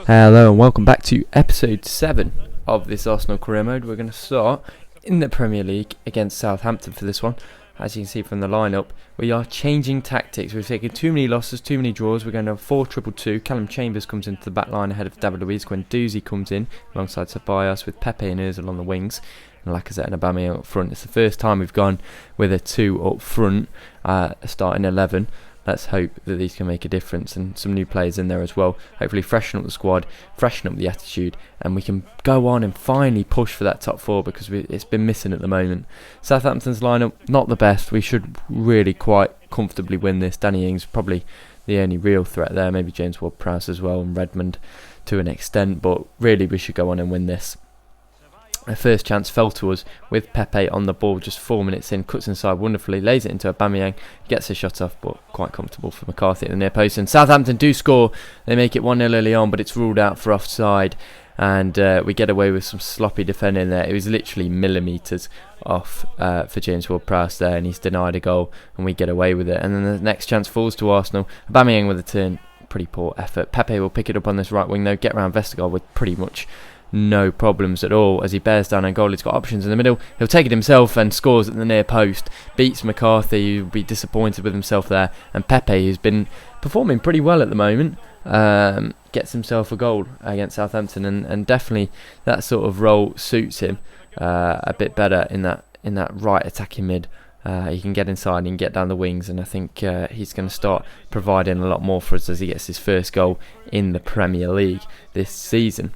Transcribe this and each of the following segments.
Hello and welcome back to episode 7 of this Arsenal career mode. We're going to start in the Premier League against Southampton for this one. As you can see from the lineup, we are changing tactics. We've taken too many losses, too many draws. We're going to have 4-2-2. Callum Chambers comes into the back line ahead of David Luiz. Guendouzi comes in alongside Ceballos with Pepe and Ozil on the wings. And Lacazette and Aubameyang up front. It's the first time we've gone with a 2 up front, starting 11. Let's hope that these can make a difference, and some new players in there as well. Hopefully freshen up the squad, freshen up the attitude, and we can go on and finally push for that top 4 because it's been missing at the moment. Southampton's lineup, not the best. We should really quite comfortably win this. Danny Ings probably the only real threat there. Maybe James Ward-Prowse as well, and Redmond to an extent, but really we should go on and win this. Our first chance fell to us with Pepe on the ball just 4 minutes in, cuts inside wonderfully, lays it into Aubameyang, gets a shot off, but quite comfortable for McCarthy at the near post. And Southampton do score. They make it 1-0 early on, but it's ruled out for offside, and we get away with some sloppy defending there. It was literally millimetres off for James Ward-Prowse there, and he's denied a goal, and we get away with it. And then the next chance falls to Arsenal. Aubameyang with a turn, pretty poor effort. Pepe will pick it up on this right wing though, get around Vestergaard with pretty much no problems at all as he bears down on goal. He's got options in the middle. He'll take it himself and scores at the near post. Beats McCarthy, who'll be disappointed with himself there. And Pepe, who's been performing pretty well at the moment, gets himself a goal against Southampton, and definitely that sort of role suits him a bit better in that right attacking mid. He can get inside, he can get down the wings, and I think he's going to start providing a lot more for us as he gets his first goal in the Premier League this season.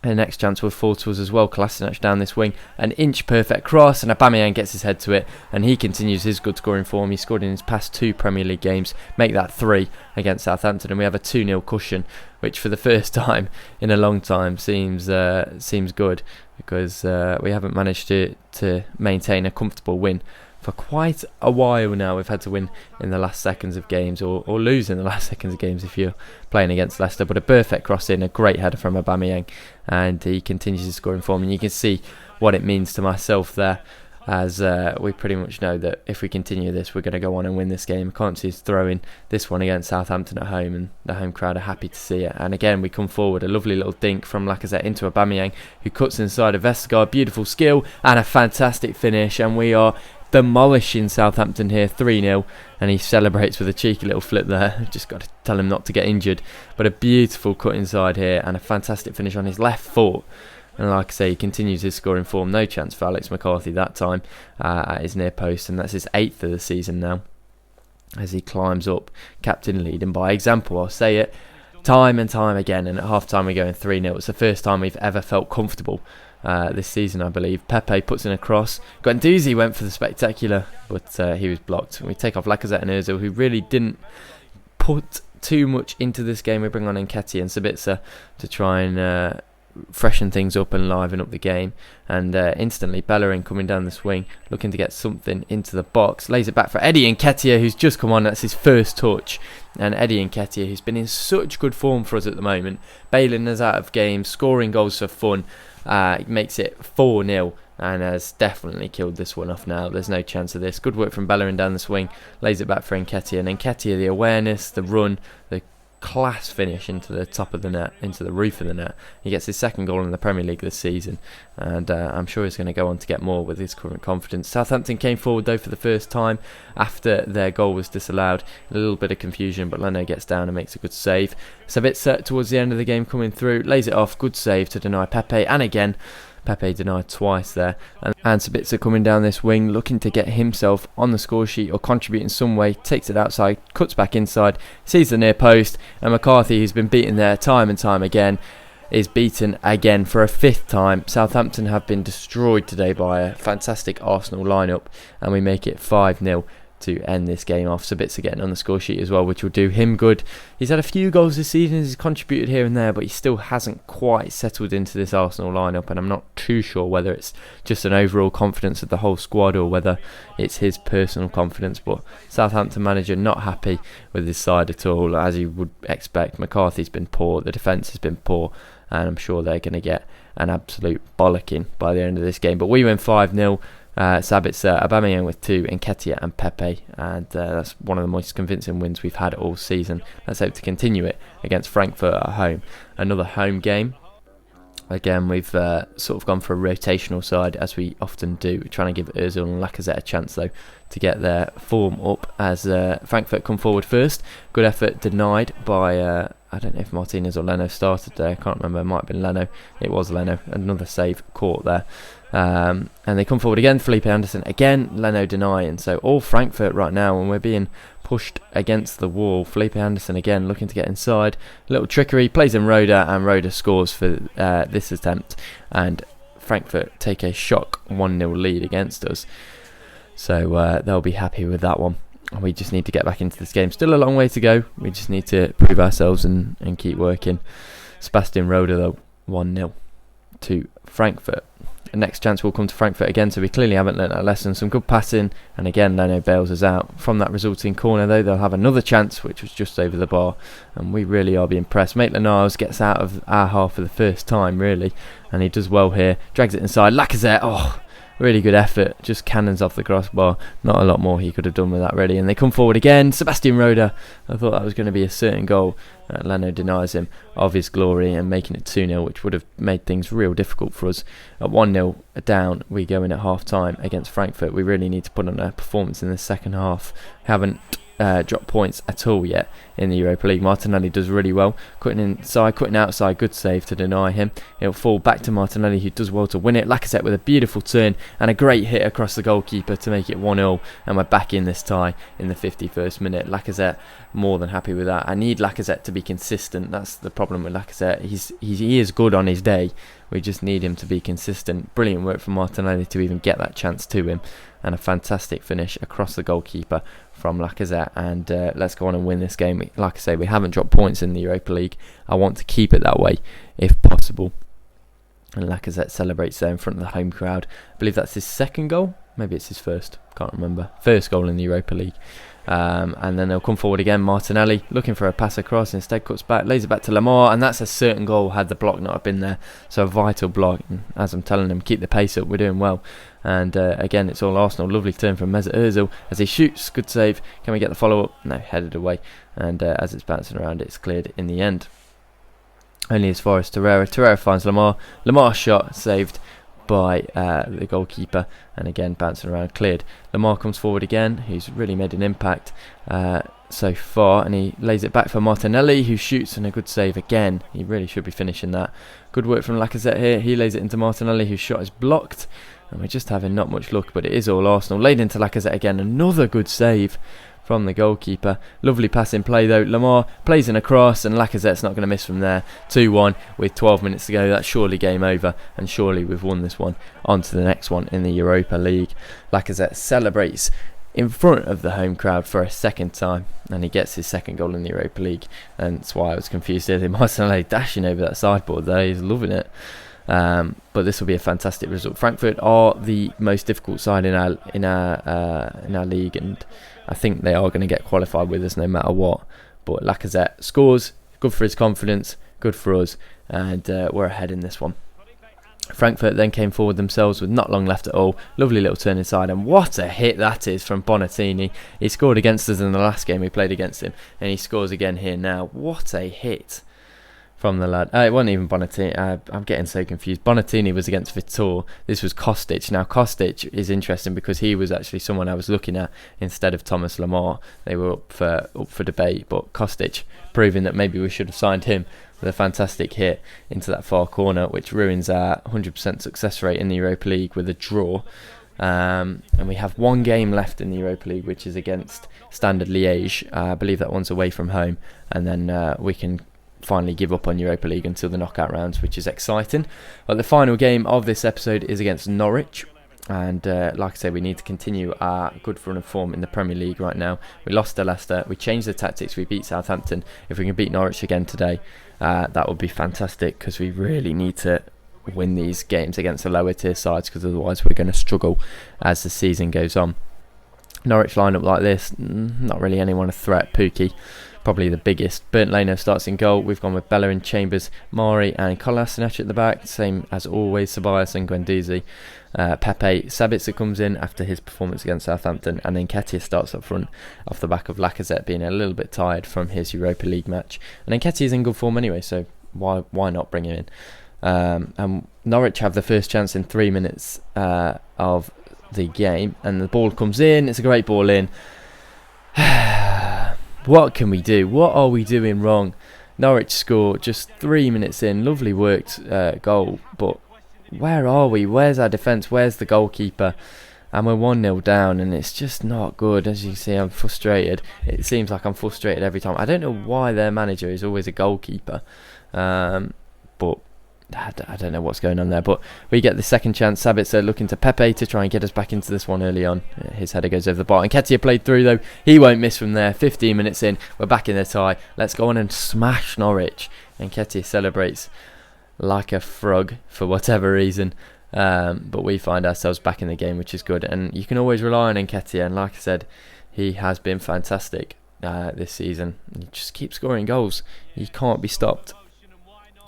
And the next chance will fall to us as well. Kolasinac down this wing, an inch perfect cross, and Aubameyang gets his head to it, and he continues his good scoring form. He scored in his past 2 Premier League games, make that 3 against Southampton, and we have a 2-0 cushion, which for the first time in a long time seems good, because we haven't managed to maintain a comfortable win for quite a while now. We've had to win in the last seconds of games, or lose in the last seconds of games if you're playing against Leicester. But a perfect cross in, a great header from Aubameyang, and he continues his scoring form. And you can see what it means to myself there, as we pretty much know that if we continue this, we're going to go on and win this game. I can't see us throwing this one against Southampton at home, and the home crowd are happy to see it. And again, we come forward, a lovely little dink from Lacazette into Aubameyang, who cuts inside of Vestergaard. Beautiful skill and a fantastic finish, and we are demolishing Southampton here, 3-0, and he celebrates with a cheeky little flip there. Just got to tell him not to get injured, but a beautiful cut inside here and a fantastic finish on his left foot. And like I say, he continues his scoring form. No chance for Alex McCarthy that time at his near post, and that's his 8th of the season now as he climbs up, captain leading by example. I'll say it time and time again, and at half time we're going 3-0. It's the first time we've ever felt comfortable this season, I believe. Pepe puts in a cross. Guendouzi went for the spectacular, but he was blocked. We take off Lacazette and Ozil, who really didn't put too much into this game. We bring on Nketiah and Sabitzer to try and freshen things up and liven up the game. And instantly Bellerin coming down the swing, looking to get something into the box, lays it back for Eddie Nketiah, who's just come on. That's his first touch. And Eddie Nketiah, who's been in such good form for us at the moment, bailing us out of games, scoring goals for fun, makes it 4-0 and has definitely killed this one off now. There's no chance of this. Good work from Bellerin down the swing, lays it back for Nketiah, and Nketiah, the awareness, the run, the class finish into the top of the net, into the roof of the net. He gets his 2nd goal in the Premier League this season, and I'm sure he's going to go on to get more with his current confidence. Southampton came forward though for the first time after their goal was disallowed. A little bit of confusion, but Leno gets down and makes a good save. So a bit set towards the end of the game coming through, lays it off, good save to deny Pepe, and again Pepe denied twice there. And Sabitzer coming down this wing, looking to get himself on the score sheet or contribute in some way, takes it outside, cuts back inside, sees the near post, and McCarthy, who's been beaten there time and time again, is beaten again for a 5th time. Southampton have been destroyed today by a fantastic Arsenal lineup, and we make it 5-0 to end this game off. Sabitzer getting on the score sheet as well, which will do him good. He's had a few goals this season, he's contributed here and there, but he still hasn't quite settled into this Arsenal lineup, and I'm not too sure whether it's just an overall confidence of the whole squad or whether it's his personal confidence. But Southampton manager not happy with his side at all, as you would expect. McCarthy's been poor, the defence has been poor, and I'm sure they're going to get an absolute bollocking by the end of this game. But we win 5-0. Sabitzer, Aubameyang with 2, Nketiah and Pepe, and that's one of the most convincing wins we've had all season. Let's hope to continue it against Frankfurt at home. Another home game. Again, we've sort of gone for a rotational side, as we often do. We're trying to give Ozil and Lacazette a chance, though, to get their form up as Frankfurt come forward first. Good effort denied by, I don't know if Martinez or Leno started there. I can't remember. It might have been Leno. It was Leno. Another save caught there. And they come forward again. Felipe Anderson again. Leno denying. So all Frankfurt right now, and we're being pushed against the wall. Felipe Anderson again looking to get inside. Little trickery, plays in Roda, and Roda scores for this attempt, and Frankfurt take a shock 1-0 lead against us. So they'll be happy with that one. We just need to get back into this game. Still a long way to go. We just need to prove ourselves and keep working. Sebastian Roda though, 1-0 to Frankfurt. The next chance will come to Frankfurt again, so we clearly haven't learnt our lesson. Some good passing, and again Leno bails us out. From that resulting corner though, they'll have another chance, which was just over the bar, and we really are being pressed. Maitland-Niles gets out of our half for the first time really, and he does well here. Drags it inside. Lacazette, oh, really good effort, just cannons off the crossbar. Not a lot more he could have done with that really. And they come forward again. Sebastian Roda, I thought that was going to be a certain goal. Leno denies him of his glory and making it 2-0, which would have made things real difficult for us. At 1-0 down, we go in at half time against Frankfurt. We really need to put on a performance in the second half. Haven't dropped points at all yet in the Europa League. Martinelli does really well, cutting inside, cutting outside, good save to deny him. It'll fall back to Martinelli, who does well to win it. Lacazette with a beautiful turn and a great hit across the goalkeeper to make it 1-0, and we're back in this tie in the 51st minute. Lacazette, more than happy with that. I need Lacazette to be consistent. That's the problem with Lacazette. He is good on his day. We just need him to be consistent. Brilliant work from Martinelli to even get that chance to him, and a fantastic finish across the goalkeeper from Lacazette. And let's go on and win this game. Like I say, we haven't dropped points in the Europa League. I want to keep it that way if possible. And Lacazette celebrates there in front of the home crowd. I believe that's his second goal. Maybe it's his first. Can't remember. First goal in the Europa League. And then they'll come forward again. Martinelli looking for a pass across, instead cuts back, lays it back to Lamar, and that's a certain goal had the block not have been there. So a vital block, and as I'm telling them, keep the pace up, we're doing well. And again, it's all Arsenal. Lovely turn from Mesut Ozil as he shoots, good save. Can we get the follow up? No, headed away, and as it's bouncing around, it's cleared in the end. Only as far as Torreira finds Lamar's shot saved by the goalkeeper, and again bouncing around, cleared. Lamar comes forward again, who's really made an impact so far, and he lays it back for Martinelli, who shoots, and a good save again. He really should be finishing that. Good work from Lacazette here. He lays it into Martinelli, whose shot is blocked, and we're just having not much luck, but it is all Arsenal. Laid into Lacazette again, another good save from the goalkeeper. Lovely passing play though. Lamar plays in a cross, and Lacazette's not going to miss from there. 2-1 with 12 minutes to go. That's surely game over, and surely we've won this one. On to the next one in the Europa League. Lacazette celebrates in front of the home crowd for a second time, and he gets his second goal in the Europa League, and that's why I was confused there. Martinelli dashing over that sideboard there. He's loving it. But this will be a fantastic result. Frankfurt are the most difficult side in our league, and I think they are going to get qualified with us no matter what. But Lacazette scores, good for his confidence, good for us, and we're ahead in this one. Frankfurt then came forward themselves with not long left at all. Lovely little turn inside, and what a hit that is from Bonatini. He scored against us in the last game we played against him, and he scores again here now. What a hit from the lad. It wasn't even Bonatini. I'm getting so confused. Bonatini was against Vitor. This was Kostic. Now Kostic is interesting because he was actually someone I was looking at instead of Thomas Lamar. They were up for debate, but Kostic proving that maybe we should have signed him with a fantastic hit into that far corner, which ruins our 100% success rate in the Europa League with a draw. And we have one game left in the Europa League, which is against Standard Liège. I believe that one's away from home, and then we can finally give up on Europa League until the knockout rounds, which is exciting. But the final game of this episode is against Norwich, and like I said, we need to continue our good run of form in the Premier League right now. We lost to Leicester, we changed the tactics, we beat Southampton. If we can beat Norwich again today, that would be fantastic, because we really need to win these games against the lower tier sides, because otherwise we're going to struggle as the season goes on. Norwich line up like this, not really anyone a threat. Pukki probably the biggest. Bernd Leno starts in goal. We've gone with Bellerin, Chambers, Mari and Kolasinac at the back. Same as always, Ceballos and Guendouzi. Pepe, Sabitzer comes in after his performance against Southampton, and then Nketiah starts up front off the back of Lacazette being a little bit tired from his Europa League match. And Nketiah's in good form anyway, so why not bring him in? And Norwich have the first chance in 3 minutes of the game, and the ball comes in. It's a great ball in. What can we do? What are we doing wrong? Norwich score just 3 minutes in. Lovely worked goal, but where are we? Where's our defence? Where's the goalkeeper? And we're 1-0 down, and it's just not good. As you see, I'm frustrated. It seems like I'm frustrated every time. I don't know why their manager is always a goalkeeper, but I don't know what's going on there. But we get the second chance. Sabitzer looking to Pepe to try and get us back into this one early on. His header goes over the bar. Nketiah played through though. He won't miss from there. 15 minutes in. We're back in the tie. Let's go on and smash Norwich. Nketiah celebrates like a frog for whatever reason. But we find ourselves back in the game, which is good. And you can always rely on Nketiah. And like I said, he has been fantastic this season. He just keeps scoring goals. He can't be stopped.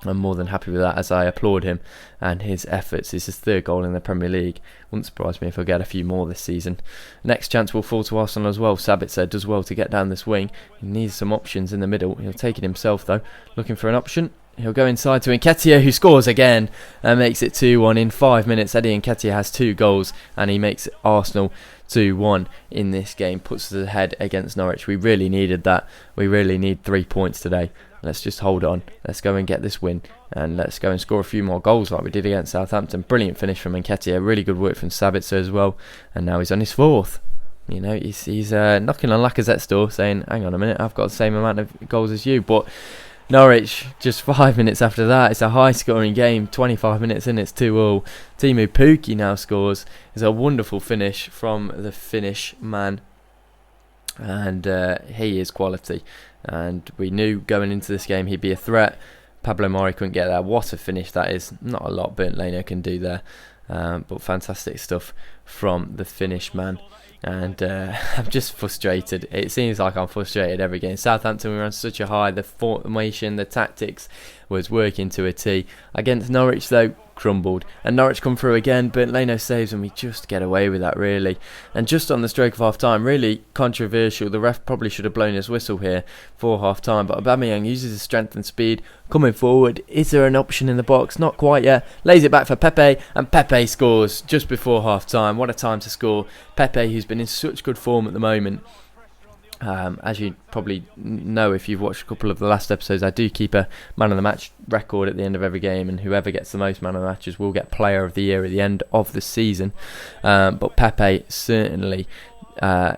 I'm more than happy with that, as I applaud him and his efforts. It's his third goal in the Premier League. Wouldn't surprise me if he'll get a few more this season. Next chance will fall to Arsenal as well. Sabitzer does well to get down this wing. He needs some options in the middle. He'll take it himself though. Looking for an option. He'll go inside to Nketiah, who scores again and makes it 2-1 in 5 minutes. Eddie Nketiah has 2 goals and he makes Arsenal 2-1 in this game. Puts us ahead against Norwich. We really needed that. We really need 3 points today. Let's just hold on. Let's go and get this win. And let's go and score a few more goals like we did against Southampton. Brilliant finish from Nketiah. Really good work from Sabitzer as well. And now he's on his 4th. You know, he's knocking on Lacazette's door saying, hang on a minute, I've got the same amount of goals as you. But Norwich, just 5 minutes after that, it's a high scoring game. 25 minutes in, it's 2-2. Teemu Pukki now scores. It's a wonderful finish from the Finnish man. And he is quality. And we knew going into this game he'd be a threat. Pablo Mari couldn't get there. What a finish that is. Not a lot Bernd Leno can do there. But fantastic stuff from the Finnish man. And I'm just frustrated. It seems like I'm frustrated every game. Southampton, we were on such a high. The formation, the tactics was working to a T. Against Norwich though, crumbled. And Norwich come through again. Bernd Leno saves and we just get away with that really. And just on the stroke of half time, really controversial. The ref probably should have blown his whistle here for half time. But Aubameyang uses his strength and speed. Coming forward, is there an option in the box? Not quite yet. Lays it back for Pepe, and Pepe scores just before half time. What a time to score. Pepe, who's been in such good form at the moment. As you probably know if you've watched a couple of the last episodes, I do keep a man of the match record at the end of every game, and whoever gets the most man of the matches will get player of the year at the end of the season. But Pepe certainly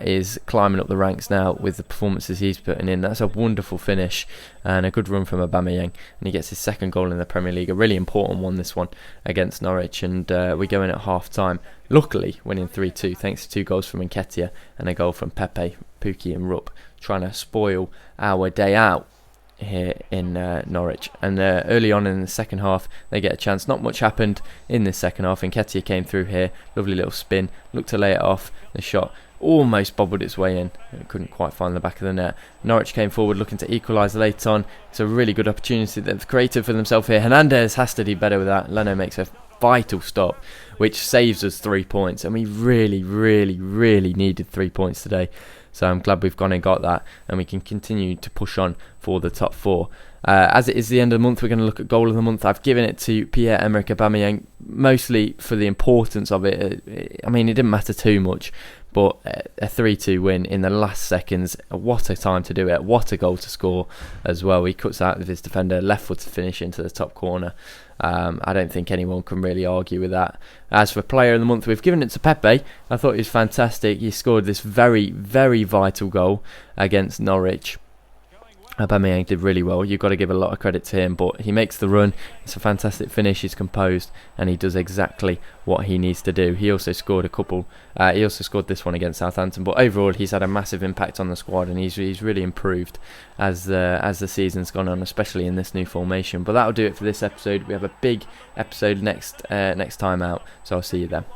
is climbing up the ranks now with the performances he's putting in. That's a wonderful finish and a good run from Aubameyang, and he gets his second goal in the Premier League, a really important one, this one against Norwich. And we go in at half time, luckily winning 3-2 thanks to 2 goals from Nketiah and a goal from Pepe, Pukki and Rupp, trying to spoil our day out here in Norwich. And early on in the second half they get a chance. Not much happened in the second half. Nketiah came through here, lovely little spin, looked to lay it off. The shot almost bobbled its way in. It couldn't quite find the back of the net. Norwich came forward looking to equalise late on. It's a really good opportunity that they've created for themselves here. Hernandez has to do better with that. Leno makes a vital stop, which saves us 3 points. And we really, really, really needed 3 points today. So I'm glad we've gone and got that, and we can continue to push on for the top 4. As it is the end of the month, we're going to look at goal of the month. I've given it to Pierre-Emerick Aubameyang, mostly for the importance of it. I mean, it didn't matter too much, but a 3-2 win in the last seconds. What a time to do it. What a goal to score as well. He cuts out of his defender, left foot to finish into the top corner. I don't think anyone can really argue with that. As for player of the month, we've given it to Pepe. I thought he was fantastic. He scored this very, very vital goal against Norwich. Aubameyang did really well. You've got to give a lot of credit to him, but he makes the run. It's a fantastic finish. He's composed and he does exactly what he needs to do. He also scored a couple. He also scored this one against Southampton, but overall he's had a massive impact on the squad, and he's really improved as the season's gone on, especially in this new formation. But that'll do it for this episode. We have a big episode next time out, so I'll see you then.